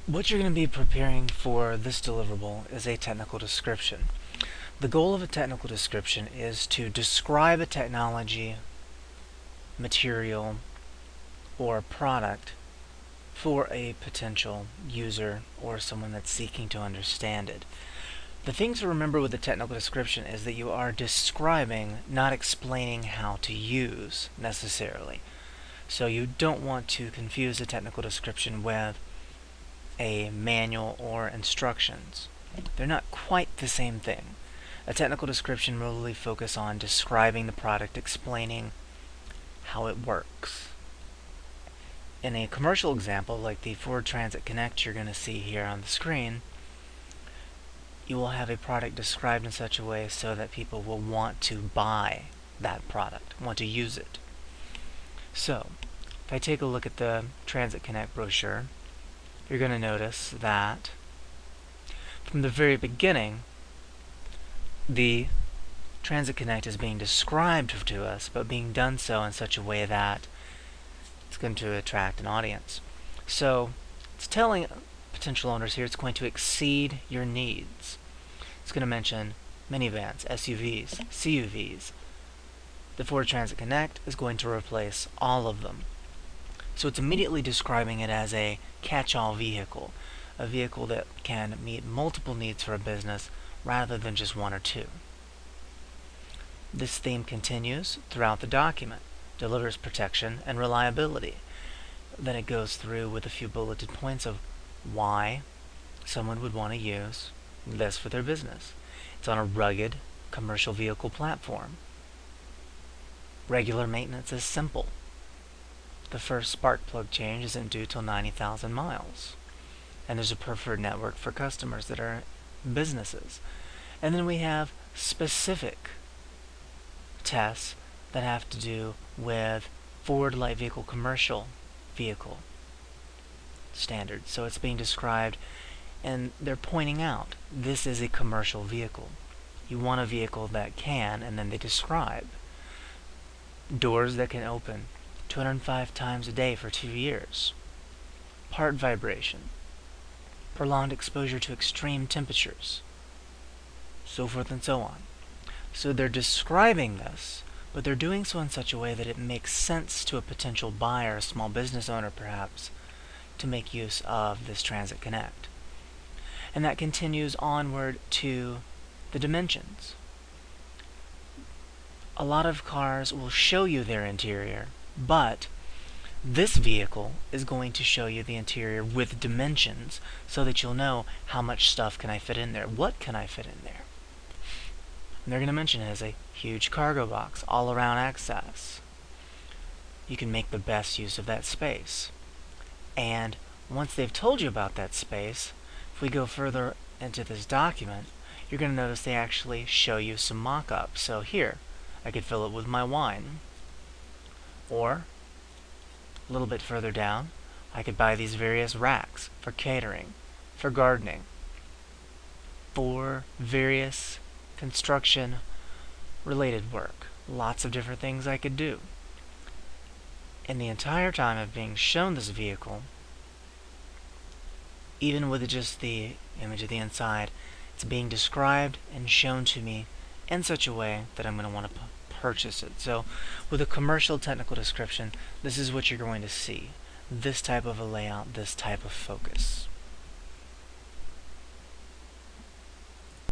What you're going to be preparing for this deliverable is a technical description. The goal of a technical description is to describe a technology, material, or product for a potential user or someone that's seeking to understand it. The thing to remember with a technical description is that you are describing, not explaining how to use necessarily. So you don't want to confuse a technical description with a manual or instructions. They're not quite the same thing. A technical description will really focus on describing the product, explaining how it works. In a commercial example, like the Ford Transit Connect you're going to see here on the screen, you will have a product described in such a way so that people will want to buy that product, want to use it. So, if I take a look at the Transit Connect brochure, you're going to notice that from the very beginning, the Transit Connect is being described to us, but being done so in such a way that it's going to attract an audience. So it's telling potential owners here it's going to exceed your needs. It's going to mention minivans, SUVs, CUVs. The Ford Transit Connect is going to replace all of them. So it's immediately describing it as a catch-all vehicle, a vehicle that can meet multiple needs for a business rather than just one or two. This theme continues throughout the document, delivers protection and reliability. Then it goes through with a few bulleted points of why someone would want to use this for their business. It's on a rugged commercial vehicle platform. Regular maintenance is simple. The first spark plug change isn't due till 90,000 miles. And there's a preferred network for customers that are businesses. And then we have specific tests that have to do with Ford light vehicle commercial vehicle standards. So it's being described and they're pointing out this is a commercial vehicle. You want a vehicle that can, and then they describe doors that can open 205 times a day for 2 years, part vibration, prolonged exposure to extreme temperatures, so forth and so on. So they're describing this, but they're doing so in such a way that it makes sense to a potential buyer, a small business owner perhaps, to make use of this Transit Connect. And that continues onward to the dimensions. A lot of cars will show you their interior, but this vehicle is going to show you the interior with dimensions so that you'll know how much stuff can I fit in there, what can I fit in there. And they're going to mention it as a huge cargo box, all-around access. You can make the best use of that space. And once they've told you about that space, if we go further into this document, you're going to notice they actually show you some mock-ups. So here, I could fill it with my wine. Or, a little bit further down, I could buy these various racks for catering, for gardening, for various construction related work. Lots of different things I could do. And the entire time of being shown this vehicle, even with just the image of the inside, it's being described and shown to me in such a way that I'm going to want to purchase it. So with a commercial technical description, this is what you're going to see. This type of a layout, this type of focus.